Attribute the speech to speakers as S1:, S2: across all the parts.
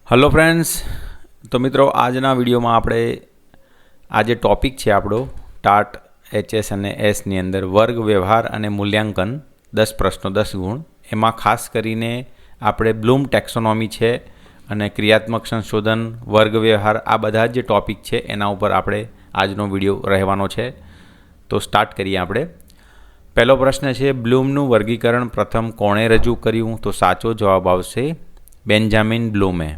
S1: Hello friends, તો મિત્રો આજના વિડીયોમાં આપણે આ જે ટૉપિક છે આપણો ટાટ એચએસ અને એસની અંદર વર્ગ વ્યવહાર અને મૂલ્યાંકન 10 પ્રશ્નો 10 ગુણ, એમાં ખાસ કરીને આપણે બ્લૂમ ટેક્સોનોમી છે અને ક્રિયાત્મક સંશોધન, વર્ગ વ્યવહાર, આ બધા જે ટૉપિક છે એના ઉપર આપણે આજનો વિડીયો રહેવાનો છે. તો સ્ટાર્ટ કરીએ આપણે. પહેલો પ્રશ્ન છે, બ્લૂમનું વર્ગીકરણ પ્રથમ કોણે રજૂ કર્યું? તો સાચો જવાબ આવશે બેન્જામિન બ્લૂમે.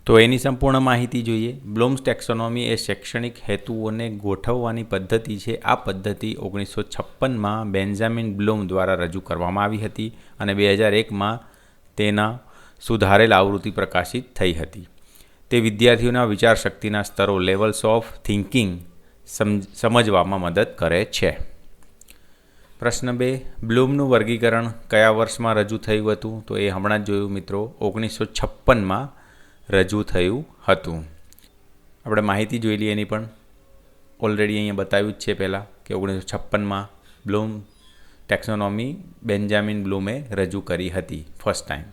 S1: તો એની સંપૂર્ણ માહિતી જોઈએ. બ્લૂમ્સ ટેક્સોનોમી એ શૈક્ષણિક હેતુઓને ગોઠવવાની પદ્ધતિ છે. આ પદ્ધતિ 1956માં બેન્જામિન બ્લૂમ દ્વારા રજૂ કરવામાં આવી હતી અને 2001માં તેના સુધારેલ આવૃત્તિ પ્રકાશિત થઈ હતી. તે વિદ્યાર્થીઓના વિચારશક્તિના સ્તરો, લેવલ્સ ઓફ થિંકિંગ સમજવામાં મદદ કરે છે. પ્રશ્ન 2, બ્લૂમનું વર્ગીકરણ કયા વર્ષમાં રજૂ થયું હતું? તો એ હમણાં જ જોયું મિત્રો, 1956માં રજૂ થયું હતું. આપણે માહિતી જોઈ લઈએ એની પણ. ઓલરેડી અહીંયા બતાવ્યું જ છે પહેલાં કે 1956માં બ્લૂમ ટેક્સોનોમી બેન્જામિન બ્લૂમે રજૂ કરી હતી ફર્સ્ટ ટાઈમ.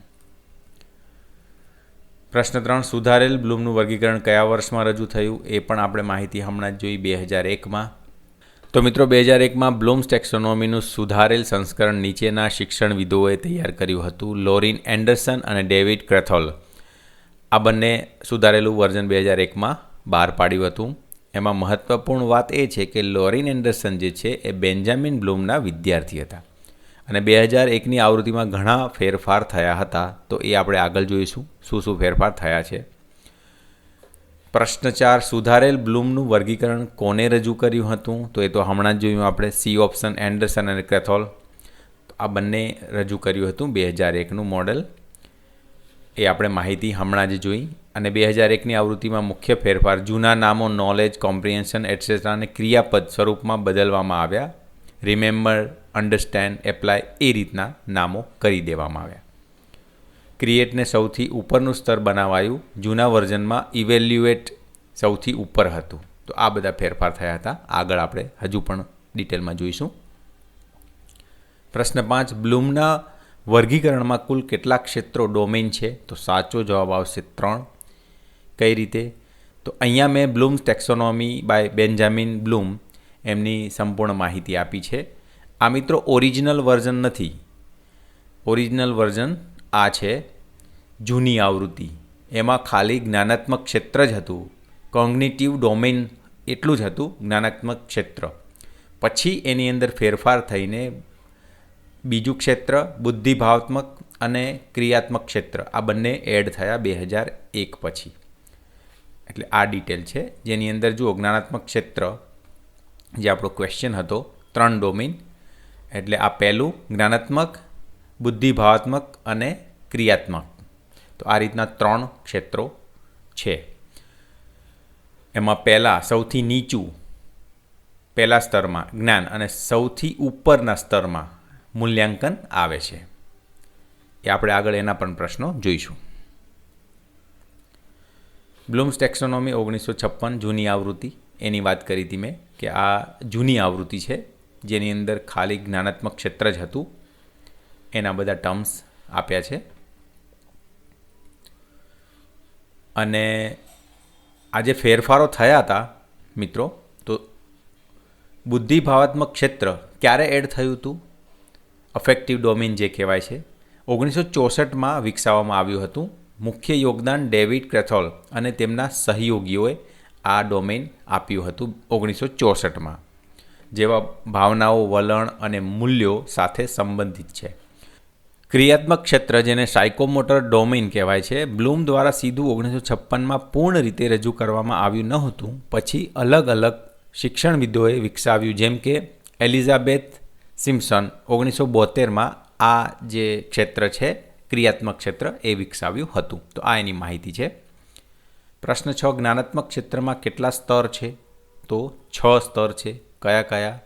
S1: પ્રશ્ન 3, સુધારેલ બ્લૂમનું વર્ગીકરણ કયા વર્ષમાં રજૂ થયું? એ પણ આપણે માહિતી હમણાં જ જોઈ, 2001માં. તો મિત્રો 2001માં બ્લૂમ્સ ટેક્સોનોમીનું સુધારેલ સંસ્કરણ નીચેના શિક્ષણવિદોએ તૈયાર કર્યું હતું: લોરિન એન્ડરસન અને ડેવિડ ક્રેથોલ. આ બંને સુધારેલું વર્ઝન 2001માં બહાર પાડ્યું હતું. એમાં મહત્ત્વપૂર્ણ વાત એ છે કે લોરિન એન્ડરસન જે છે એ બેન્જામિન બ્લૂમના વિદ્યાર્થી હતા અને 2001ની આવૃત્તિમાં ઘણા ફેરફાર થયા હતા. તો એ આપણે આગળ જોઈશું શું ફેરફાર થયા છે. પ્રશ્ન 4, સુધારેલ બ્લૂમનું વર્ગીકરણ કોને રજૂ કર્યું હતું? તો એ તો હમણાં જ જોયું આપણે, સી ઓપ્શન, એન્ડરસન અને ક્રેથોલ. આ બંને રજૂ કર્યું હતું 2001નું મોડેલ. એ આપણે માહિતી હમણાં જ જોઈ. અને 2001ની આવૃત્તિમાં મુખ્ય ફેરફાર, જૂના નામો નોલેજ, કોમ્પ્રિહેન્શન એટસેટ્રાને ક્રિયાપદ સ્વરૂપમાં બદલવામાં આવ્યા. રિમેમ્બર, અન્ડરસ્ટેન્ડ, એપ્લાય એ રીતના નામો કરી દેવામાં આવ્યા. ક્રિએટને સૌથી ઉપરનું સ્તર બનાવાયું. જૂના વર્ઝનમાં ઇવેલ્યુએટ સૌથી ઉપર હતું. તો આ બધા ફેરફાર થયા હતા. આગળ આપણે હજુ પણ ડિટેલમાં જોઈશું. પ્રશ્ન 5, બ્લૂમના વર્ગીકરણમાં કુલ કેટલા ક્ષેત્રો ડોમેઇન છે? તો સાચો જવાબ આવશે 3. કઈ રીતે? તો અહીંયા મેં Bloom's taxonomy by Benjamin Bloom એમની સંપૂર્ણ માહિતી આપી છે. આ મિત્રો ઓરિજિનલ વર્ઝન નથી. ઓરિજિનલ વર્ઝન આ છે જૂની આવૃત્તિ. એમાં ખાલી જ્ઞાનાત્મક ક્ષેત્ર જ હતું. કોગ્નિટિવ ડોમેઇન એટલું જ હતું, જ્ઞાનાત્મક ક્ષેત્ર. પછી એની અંદર ફેરફાર થઈને બીજું ક્ષેત્ર બુદ્ધિભાવાત્મક અને ક્રિયાત્મક ક્ષેત્ર આ બંને એડ થયા 2001 પછી. એટલે આ ડિટેલ છે જેની અંદર જુઓ, જ્ઞાનાત્મક ક્ષેત્ર જે આપણો ક્વેશ્ચન હતો, 3 ડોમેઇન. એટલે આ પહેલું જ્ઞાનાત્મક, બુદ્ધિભાવાત્મક અને ક્રિયાત્મક. તો આ રીતના 3 ક્ષેત્રો છે. એમાં પહેલાં સૌથી નીચું પહેલા સ્તરમાં જ્ઞાન અને સૌથી ઉપરના સ્તરમાં મૂલ્યાંકન આવે છે. એ આપણે આગળ એના પણ પ્રશ્નો જોઈશું. બ્લૂમ્સ ટેક્સોનોમી 1956 જૂની આવૃત્તિ, એની વાત કરી હતી મેં કે આ જૂની આવૃત્તિ છે જેની અંદર ખાલી જ્ઞાનાત્મક ક્ષેત્ર જ હતું. એના બધા ટર્મ્સ આપ્યા છે. અને આ જે ફેરફારો થયા હતા મિત્રો, તો બુદ્ધિભાવાત્મક ક્ષેત્ર ક્યારે એડ થયું હતું? અફેક્ટિવ ડોમેઇન જે કહેવાય છે, 1964માં વિકસાવવામાં આવ્યું હતું. મુખ્ય યોગદાન ડેવિડ ક્રેથોલ અને તેમના સહયોગીઓએ આ ડોમેઇન આપ્યું હતું 1964માં, જેવા ભાવનાઓ, વલણ અને મૂલ્યો સાથે સંબંધિત છે. ક્રિયાત્મક ક્ષેત્ર જેને સાયકોમોટર ડોમેઇન કહેવાય છે, બ્લૂમ દ્વારા સીધું 1956માં પૂર્ણ રીતે રજૂ કરવામાં આવ્યું ન હતું. પછી અલગ અલગ શિક્ષણવિદોએ વિકસાવ્યું, જેમ કે એલિઝાબેથ સિમ્પસન 1972માં આ જે ક્ષેત્ર છે ક્રિયાત્મક ક્ષેત્ર એ વિકસાવ્યું હતું. તો આ એની માહિતી છે. પ્રશ્ન 6, જ્ઞાનાત્મક ક્ષેત્રમાં કેટલા સ્તર છે? તો 6 સ્તર છે. કયા કયા?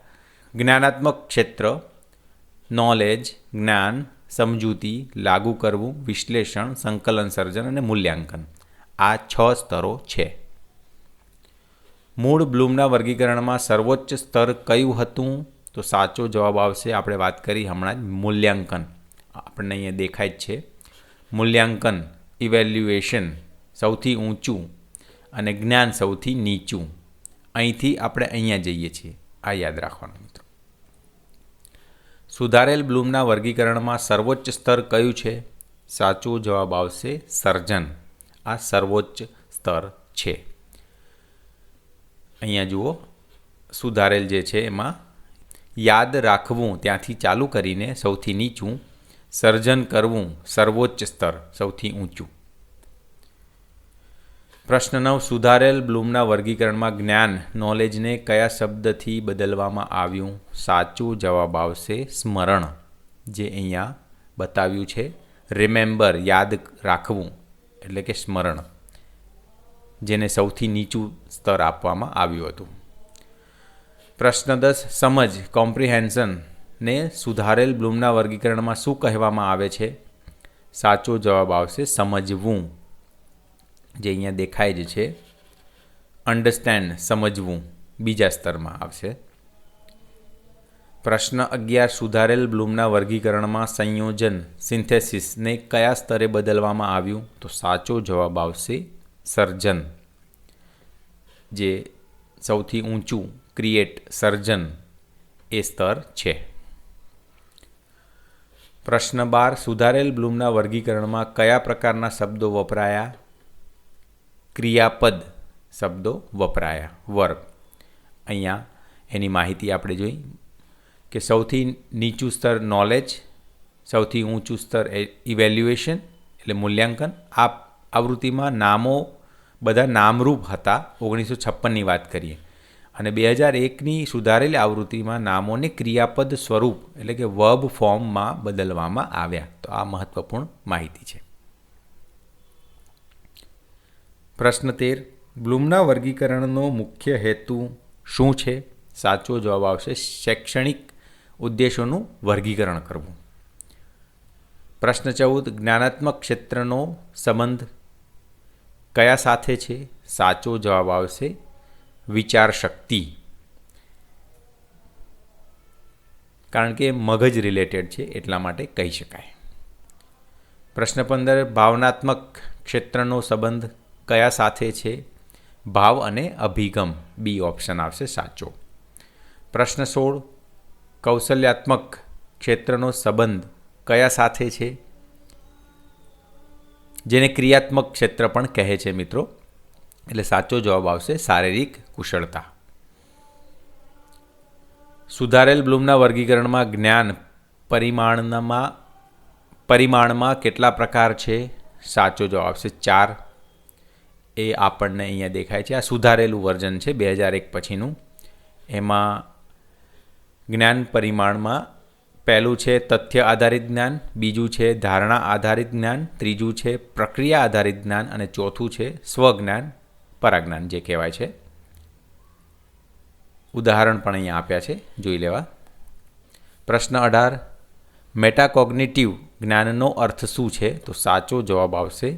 S1: જ્ઞાનાત્મક ક્ષેત્ર નોલેજ, જ્ઞાન, સમજૂતી, લાગુ કરવું, વિશ્લેષણ, સંકલન સર્જન અને મૂલ્યાંકન. આ 6 સ્તરો છે. મૂળ બ્લૂમના વર્ગીકરણમાં સર્વોચ્ચ સ્તર કયું હતું? તો સાચો જવાબ આવશે, આપણે વાત કરી હમણાં જ, મૂલ્યાંકન. આપણને અહીંયા દેખાય જ છે. મૂલ્યાંકન ઇવેલ્યુએશન સૌથી ઊંચું અને જ્ઞાન સૌથી નીચું. અહીંથી આપણે અહીંયા જઈએ છીએ, આ યાદ રાખવાનું મિત્રો. સુધારેલ બ્લૂમના વર્ગીકરણમાં સર્વોચ્ચ સ્તર કયું છે? સાચો જવાબ આવશે સર્જન. આ સર્વોચ્ચ સ્તર છે. અહીંયા જુઓ, સુધારેલ જે છે એમાં યાદ રાખવું ત્યાંથી ચાલુ કરીને સૌથી નીચું, સર્જન કરવું સર્વોચ્ચ સ્તર સૌથી ઊંચું. પ્રશ્ન 9. સુધારેલ બ્લૂમના વર્ગીકરણમાં જ્ઞાન નોલેજને કયા શબ્દથી બદલવામાં આવ્યું? સાચો જવાબ આવશે સ્મરણ, જે અહીંયા બતાવ્યું છે. રિમેમ્બર યાદ રાખવું એટલે કે સ્મરણ, જેને સૌથી નીચું સ્તર આપવામાં આવ્યું હતું. પ્રશ્ન 10. સમજ કોમ્પ્રિહેન્શનને સુધારેલ બ્લૂમના વર્ગીકરણમાં શું કહેવામાં આવે છે? સાચો જવાબ આવશે સમજવું, જે અહીંયા દેખાય જ છે. અન્ડરસ્ટેન્ડ સમજવું બીજા સ્તરમાં આવશે. પ્રશ્ન 11. સુધારેલ બ્લૂમના વર્ગીકરણમાં સંયોજન સિન્થેસિસને કયા સ્તરે બદલવામાં આવ્યું? તો સાચો જવાબ આવશે સર્જન, જે સૌથી ઊંચું ક્રિએટ સર્જન એ સ્તર છે. પ્રશ્ન 12. સુધારેલ બ્લૂમના વર્ગીકરણમાં કયા પ્રકારના શબ્દો વપરાયા? ક્રિયાપદ શબ્દો વપરાયા, વર્બ. અહીંયા એની માહિતી આપણે જોઈ કે સૌથી નીચું સ્તર નોલેજ, સૌથી ઊંચું સ્તર ઇવેલ્યુએશન એટલે મૂલ્યાંકન. આ આવૃત્તિમાં નામો બધા નામરૂપ હતા. 1956ની વાત કરીએ, અને 2001ની સુધારેલી આવૃત્તિમાં નામોને ક્રિયાપદ સ્વરૂપ એટલે કે વર્બ ફોર્મમાં બદલવામાં આવ્યા. તો આ મહત્વપૂર્ણ માહિતી છે. પ્રશ્ન 13. બ્લૂમના વર્ગીકરણનો મુખ્ય હેતુ શું છે? સાચો જવાબ આવશે શૈક્ષણિક ઉદ્દેશોનું વર્ગીકરણ કરવું. પ્રશ્ન 14. જ્ઞાનાત્મક ક્ષેત્રનો સંબંધ કયા સાથે છે? સાચો જવાબ આવશે વિચાર શક્તિ, કારણ કે મગજ રિલેટેડ છે એટલા માટે કહી શકાય. પ્રશ્ન 15. ભાવનાત્મક ક્ષેત્રનો સંબંધ કયા સાથે છે? ભાવ અને અભિગમ, બી ઓપ્શન આવશે સાચો. પ્રશ્ન 16. કૌશલ્યાત્મક ક્ષેત્રનો સંબંધ કયા સાથે છે? જેને ક્રિયાત્મક ક્ષેત્ર પણ કહે છે મિત્રો, એટલે સાચો જવાબ આવશે શારીરિક કુશળતા. સુધારેલ બ્લૂમના વર્ગીકરણમાં જ્ઞાન પરિમાણમાં કેટલા પ્રકાર છે? સાચો જવાબ આવશે 4. એ આપણને અહીંયા દેખાય છે. આ સુધારેલું વર્ઝન છે 2001 પછીનું. એમાં જ્ઞાન પરિમાણમાં પહેલું છે તથ્ય આધારિત જ્ઞાન, બીજું છે ધારણા આધારિત જ્ઞાન, ત્રીજું છે પ્રક્રિયા આધારિત જ્ઞાન અને ચોથું છે સ્વજ્ઞાન પરાજ્ઞાન જે કહેવાય છે. ઉદાહરણ પણ અહીંયા આપ્યા છે, જોઈ લેવા. પ્રશ્ન 18. મેટાકોગ્નિટિવ જ્ઞાનનો અર્થ શું છે? તો સાચો જવાબ આવશે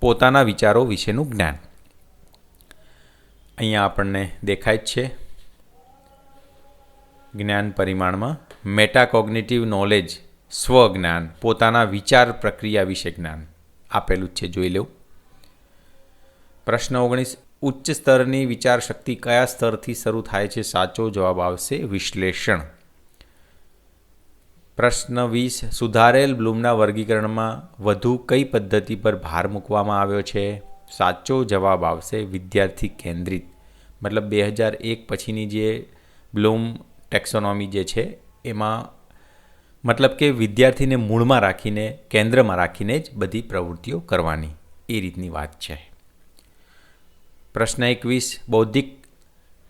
S1: પોતાના વિચારો વિશેનું જ્ઞાન. અહીંયા આપણને દેખાય જ છે જ્ઞાન પરિમાણમાં મેટાકોગ્નિટિવ નોલેજ, સ્વજ્ઞાન, પોતાના વિચાર પ્રક્રિયા વિશે જ્ઞાન આપેલું જ છે, જોઈ લેવું. પ્રશ્ન 19. ઉચ્ચ સ્તરની વિચાર શક્તિ કયા સ્તરથી શરૂ થાય છે? સાચો જવાબ આવશે વિશ્લેષણ. પ્રશ્ન 20. સુધારેલ બ્લૂમના વર્ગીકરણમાં વધુ કઈ પદ્ધતિ પર ભાર મૂકવામાં આવ્યો છે? સાચો જવાબ આવશે વિદ્યાર્થી કેન્દ્રિત. મતલબ 2001 પછીની જે બ્લૂમ ટેક્સોનોમી જે છે એમાં મતલબ કે વિદ્યાર્થીને મૂળમાં રાખીને, કેન્દ્રમાં રાખીને જ બધી પ્રવૃત્તિઓ કરવાની, એ રીતની વાત છે. પ્રશ્ન 21. બૌદ્ધિક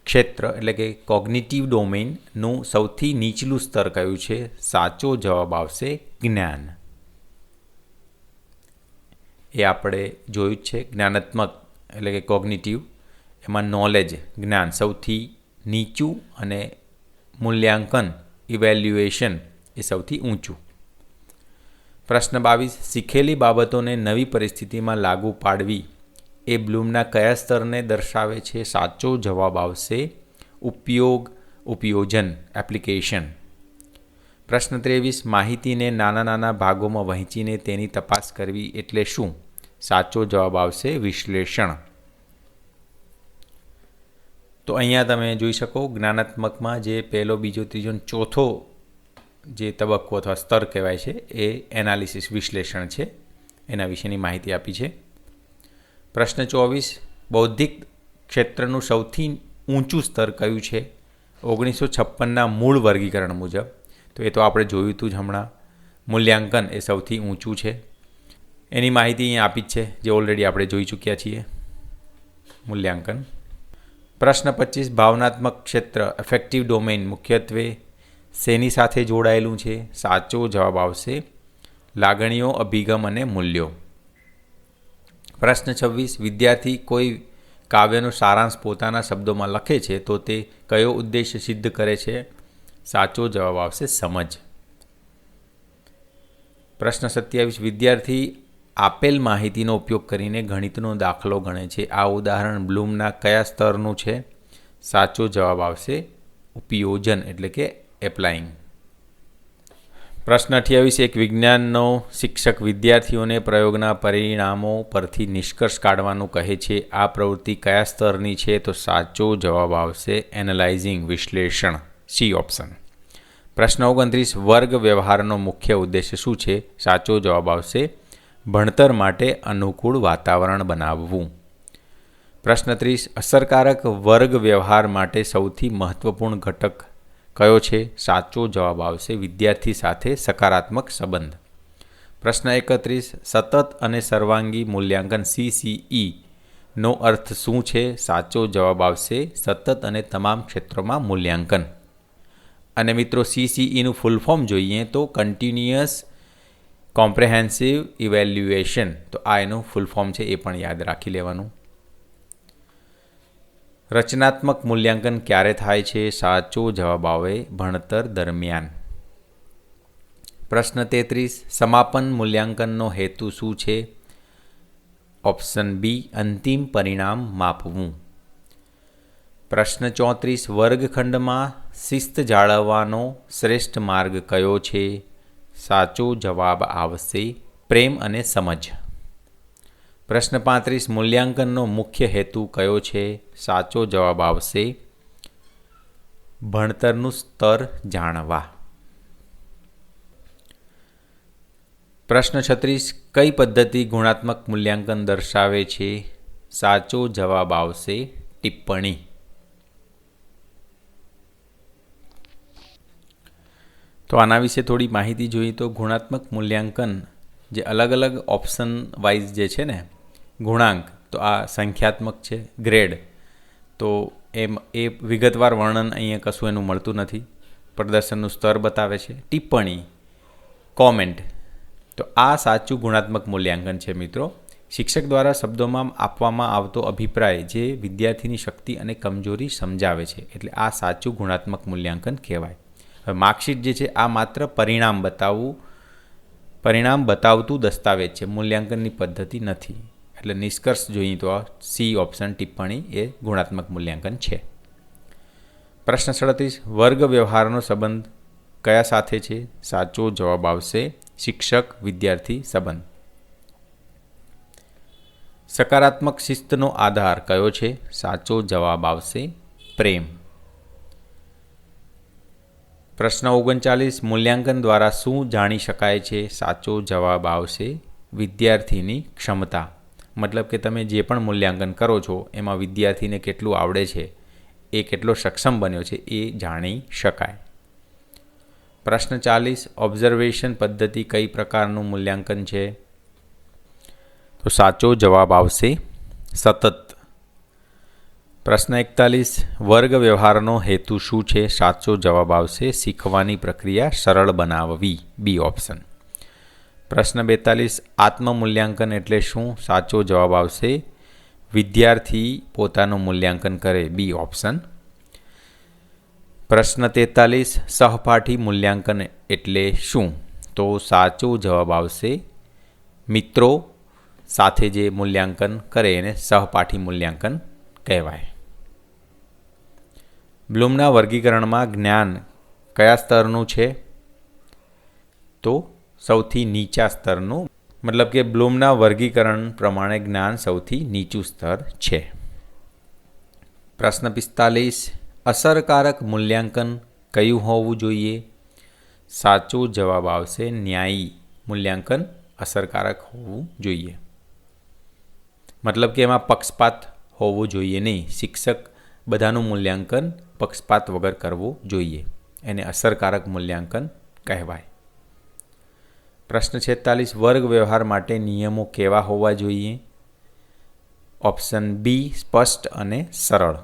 S1: ક્ષેત્ર એટલે કે કોગ્નિટિવ ડોમેઇનનું સૌથી નીચલું સ્તર કયું છે? સાચો જવાબ આવશે જ્ઞાન. એ આપણે જોયું જ છે. જ્ઞાનાત્મક એટલે કે કોગ્નિટિવ, એમાં નોલેજ જ્ઞાન સૌથી નીચું અને મૂલ્યાંકન ઇવેલ્યુએશન એ સૌથી ઊંચું. પ્રશ્ન 22. શીખેલી બાબતોને નવી પરિસ્થિતિમાં લાગુ પાડવી એ બ્લૂમના કયા સ્તરને દર્શાવે છે? સાચો જવાબ આવશે ઉપયોજન એપ્લિકેશન. પ્રશ્ન 23, માહિતીને નાના નાના ભાગોમાં વહેંચીને તેની તપાસ કરવી એટલે શું? સાચો જવાબ આવશે વિશ્લેષણ. તો અહીંયા તમે જોઈ શકો જ્ઞાનાત્મકમાં જે પહેલો, બીજો, ત્રીજો અને ચોથો જે તબક્કો અથવા સ્તર કહેવાય છે એ એનાલિસિસ વિશ્લેષણ છે, એના વિશેની માહિતી આપી છે. પ્રશ્ન 24, બૌદ્ધિક ક્ષેત્રનું સૌથી ઊંચું સ્તર કયું છે? 1956ના મૂળ વર્ગીકરણ મુજબ. તો એ તો આપણે જોયું હતું જ હમણાં. મૂલ્યાંકન એ સૌથી ઊંચું છે, એની માહિતી અહીંયા આપી જ છે, જે ઓલરેડી આપણે જોઈ ચૂક્યા છીએ. મૂલ્યાંકન. પ્રશ્ન 25, ભાવનાત્મક ક્ષેત્ર અફેક્ટિવ ડોમેઇન મુખ્યત્વે શેની સાથે જોડાયેલું છે? સાચો જવાબ આવશે લાગણીઓ, અભિગમ અને મૂલ્યો. પ્રશ્ન 26, વિદ્યાર્થી કોઈ કાવ્યનો સારાંશ પોતાના શબ્દોમાં લખે છે તો તે કયો ઉદ્દેશ્ય સિદ્ધ કરે છે? સાચો જવાબ આવશે સમજ. પ્રશ્ન 27, વિદ્યાર્થી આપેલ માહિતીનો ઉપયોગ કરીને ગણિતનો દાખલો ગણે છે. આ ઉદાહરણ બ્લૂમના કયા સ્તરનું છે? સાચો જવાબ આવશે ઉપયોજન એટલે કે એપ્લાઇંગ. પ્રશ્ન 28, એક વિજ્ઞાનનો શિક્ષક વિદ્યાર્થીઓને પ્રયોગના પરિણામો પરથી નિષ્કર્ષ કાઢવાનું કહે છે. આ પ્રવૃત્તિ કયા સ્તરની છે? તો સાચો જવાબ આવશે એનાલાઇઝિંગ વિશ્લેષણ, સી ઓપ્શન. પ્રશ્ન 29, વર્ગ વ્યવહારનો મુખ્ય ઉદ્દેશ્ય શું છે? સાચો જવાબ આવશે ભણતર માટે અનુકૂળ વાતાવરણ બનાવવું. પ્રશ્ન 30, અસરકારક વર્ગ વ્યવહાર માટે સૌથી મહત્વપૂર્ણ ઘટક કયો છે? સાચો જવાબ આવશે વિદ્યાર્થી સાથે સકારાત્મક સંબંધ. પ્રશ્ન 31, સતત અને સર્વાંગી મૂલ્યાંકન CCE નો અર્થ શું છે? સાચો જવાબ આવશે સતત અને તમામ ક્ષેત્રોમાં મૂલ્યાંકન. અને મિત્રો CCEનું ફૂલ ફોર્મ જોઈએ તો કન્ટિન્યુઅસ કોમ્પ્રેહેન્સિવ ઇવેલ્યુએશન. તો આ એનું ફૂલ ફોર્મ છે, એ પણ યાદ રાખી લેવાનું. રચનાત્મક મૂલ્યાંકન ક્યારે થાય છે? સાચો જવાબ આવે ભણતર દરમિયાન. પ્રશ્ન 33, સમાપન મૂલ્યાંકનનો હેતુ શું છે? ઓપ્શન બી, અંતિમ પરિણામ માપવું. પ્રશ્ન 34, વર્ગખંડમાં શિસ્ત જાળવવાનો શ્રેષ્ઠ માર્ગ કયો છે? સાચો જવાબ આવશે પ્રેમ અને સમજ. પ્રશ્ન 35, મૂલ્યાંકનનો મુખ્ય હેતુ કયો છે? સાચો જવાબ આવશે ભણતરનું સ્તર જાણવા. પ્રશ્ન 36, કઈ પદ્ધતિ ગુણાત્મક મૂલ્યાંકન દર્શાવે છે? સાચો જવાબ આવશે ટિપ્પણી. તો આના વિશે થોડી માહિતી જોઈએ તો ગુણાત્મક મૂલ્યાંકન જે અલગ અલગ ઓપ્શન વાઇઝ જે છે ને ગુણાંક, તો આ સંખ્યાત્મક છે. ગ્રેડ તો એ વિગતવાર વર્ણન અહીંયા કશું એનું મળતું નથી. પ્રદર્શનનું સ્તર બતાવે છે. ટિપ્પણી, કોમેન્ટ, તો આ સાચું ગુણાત્મક મૂલ્યાંકન છે મિત્રો. શિક્ષક દ્વારા શબ્દોમાં આપવામાં આવતો અભિપ્રાય જે વિદ્યાર્થીની શક્તિ અને કમજોરી સમજાવે છે, એટલે આ સાચું ગુણાત્મક મૂલ્યાંકન કહેવાય. હવે માર્કશીટ જે છે આ માત્ર પરિણામ બતાવતું દસ્તાવેજ છે, મૂલ્યાંકનની પદ્ધતિ નથી. એટલે નિષ્કર્ષ જોઈએ તો આ સી ઓપ્શન ટિપ્પણી એ ગુણાત્મક મૂલ્યાંકન છે. પ્રશ્ન 37, વર્ગ વ્યવહારનો સંબંધ કયા સાથે છે? સાચો જવાબ આવશે શિક્ષક વિદ્યાર્થી સંબંધ. સકારાત્મક શિસ્તનો આધાર કયો છે? સાચો જવાબ આવશે પ્રેમ. પ્રશ્ન 39, મૂલ્યાંકન દ્વારા શું જાણી શકાય છે? સાચો જવાબ આવશે વિદ્યાર્થીની ક્ષમતા. મતલબ કે તમે જે પણ મૂલ્યાંકન કરો છો એમાં વિદ્યાર્થીને કેટલું આવડે છે, એ કેટલો સક્ષમ બન્યો છે એ જાણી શકાય. પ્રશ્ન 40, ઓબ્ઝર્વેશન પદ્ધતિ કઈ પ્રકારનું મૂલ્યાંકન છે? તો સાચો જવાબ આવશે સતત. પ્રશ્ન 41, વર્ગ વ્યવહારનો હેતુ શું છે? સાચો જવાબ આવશે શીખવાની પ્રક્રિયા સરળ બનાવવી, બી ઓપ્શન. પ્રશ્ન 42, આત્મમૂલ્યાંકન એટલે શું? સાચો જવાબ આવશે વિદ્યાર્થી પોતાનું મૂલ્યાંકન કરે, બી ઓપ્શન. પ્રશ્ન 43, સહપાઠી મૂલ્યાંકન એટલે શું? તો સાચો જવાબ આવશે મિત્રો સાથે જે મૂલ્યાંકન કરે એને સહપાઠી મૂલ્યાંકન કહેવાય. બ્લૂમના વર્ગીકરણમાં જ્ઞાન કયા સ્તરનું છે? તો સૌથી નીચા સ્તરનું, મતલબ કે બ્લૂમના વર્ગીકરણ પ્રમાણે જ્ઞાન સૌથી નીચું સ્તર છે. પ્રશ્ન 45. અસરકારક મૂલ્યાંકન કયું હોવું જોઈએ? સાચો જવાબ આવશે ન્યાયી મૂલ્યાંકન અસરકારક હોવું જોઈએ. મતલબ કે એમાં પક્ષપાત હોવું જોઈએ નહીં. શિક્ષક બધાનું મૂલ્યાંકન પક્ષપાત વગર કરવું જોઈએ. એને અસરકારક મૂલ્યાંકન કહેવાય. પ્રશ્ન 46. વર્ગ વ્યવહાર માટે નિયમો કેવા હોવા જોઈએ? ઓપ્શન બી સ્પષ્ટ અને સરળ.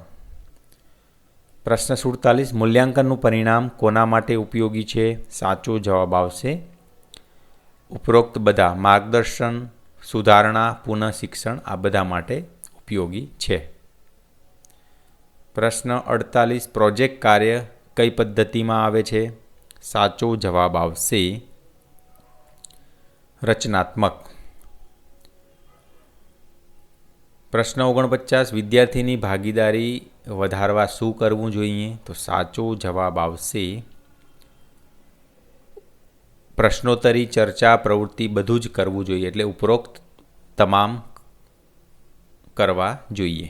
S1: પ્રશ્ન 47. મૂલ્યાંકનનું પરિણામ કોના માટે ઉપયોગી છે? સાચો જવાબ આવશે ઉપરોક્ત બધા, માર્ગદર્શન, સુધારણા, પુનઃશિક્ષણ આ બધા માટે ઉપયોગી છે. પ્રશ્ન 48. પ્રોજેક્ટ કાર્ય કઈ પદ્ધતિમાં આવે છે? સાચો જવાબ આવશે રચનાત્મક. પ્રશ્ન 49. વિદ્યાર્થીની ભાગીદારી વધારવા શું કરવું જોઈએ? તો સાચો જવાબ આવશે પ્રશ્નોત્તરી, ચર્ચા, પ્રવૃત્તિ બધું જ કરવું જોઈએ. એટલે ઉપરોક્ત તમામ કરવા જોઈએ.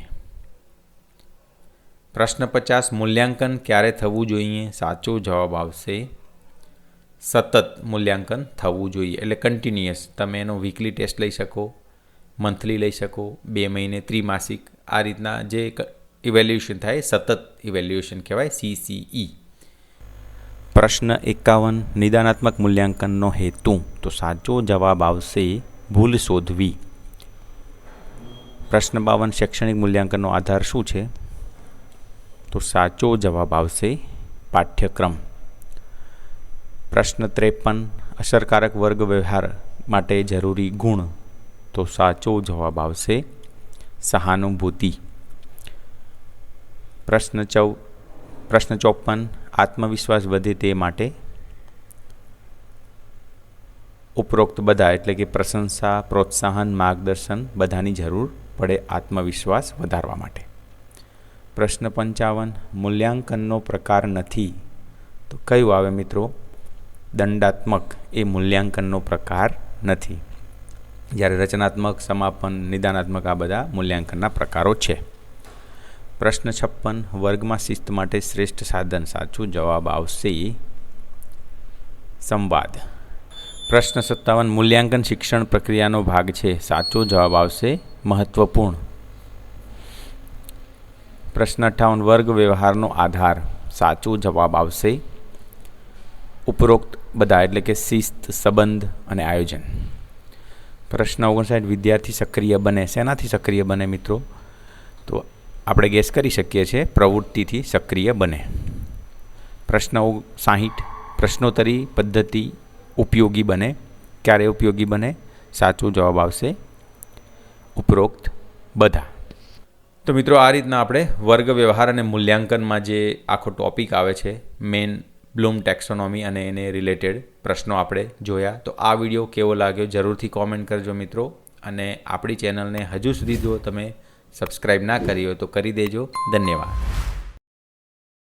S1: પ્રશ્ન 50. મૂલ્યાંકન ક્યારે થવું જોઈએ? સાચો જવાબ આવશે સતત મૂલ્યાંકન થવું જોઈએ. એટલે કન્ટિન્યુઅસ. તમે એનો વીકલી ટેસ્ટ લઈ શકો, મંથલી લઈ શકો, 2 મહિને, ત્રિમાસિક, આ રીતના જે ઇવેલ્યુએશન થાય સતત ઇવેલ્યુએશન કહેવાય, CCE. પ્રશ્ન 51. નિદાનાત્મક મૂલ્યાંકનનો હેતુ? તો સાચો જવાબ આવશે ભૂલ શોધવી. પ્રશ્ન 52. શૈક્ષણિક મૂલ્યાંકનનો આધાર શું છે? તો સાચો જવાબ આવશે પાઠ્યક્રમ. પ્રશ્ન 53. અસરકારક વર્ગ વ્યવહાર માટે જરૂરી ગુણ? તો સાચો જવાબ આવશે સહાનુભૂતિ. પ્રશ્ન 54. આત્મવિશ્વાસ વધે તે માટે? ઉપરોક્ત બધા, એટલે કે પ્રશંસા, પ્રોત્સાહન, માર્ગદર્શન બધાની જરૂર પડે આત્મવિશ્વાસ વધારવા માટે. પ્રશ્ન 55. મૂલ્યાંકનનો પ્રકાર નથી તો કયું આવે મિત્રો? દંડાત્મક એ મૂલ્યાંકનનો પ્રકાર નથી. જ્યારે રચનાત્મક, સમાપન, નિદાનાત્મક આ બધા મૂલ્યાંકનના પ્રકારો છે. પ્રશ્ન 56. વર્ગમાં શિસ્ત માટે શ્રેષ્ઠ સાધન? સાચો જવાબ આવશે સંવાદ. પ્રશ્ન 57. મૂલ્યાંકન શિક્ષણ પ્રક્રિયાનો ભાગ છે? સાચો જવાબ આવશે મહત્વપૂર્ણ. પ્રશ્ન 58. વર્ગ વ્યવહારનો આધાર? સાચો જવાબ આવશે ઉપરોક્ત બધા, એટલે કે શિસ્ત, સંબંધ અને આયોજન. પ્રશ્ન 59. વિદ્યાર્થી સક્રિય બને. શેનાથી સક્રિય બને મિત્રો? તો આપણે ગેસ કરી શકીએ છીએ પ્રવૃત્તિથી સક્રિય બને. પ્રશ્ન 60. પ્રશ્નોત્તરી પદ્ધતિ ઉપયોગી બને. ક્યારે ઉપયોગી બને? સાચો જવાબ આવશે ઉપરોક્ત બધા. તો મિત્રો આ રીતના આપણે વર્ગ વ્યવહાર અને મૂલ્યાંકનમાં જે આખો ટોપિક આવે છે, મેઇન બ્લૂમ ટેક્સોનોમી અને એને રિલેટેડ પ્રશ્નો આપણે જોયા. તો આ વિડીયો કેવો લાગ્યો જરૂરથી કોમેન્ટ કરજો મિત્રો. અને આપણી ચેનલને હજુ સુધી જો તમે સબસ્ક્રાઈબ ના કરી હોય તો કરી દેજો. ધન્યવાદ.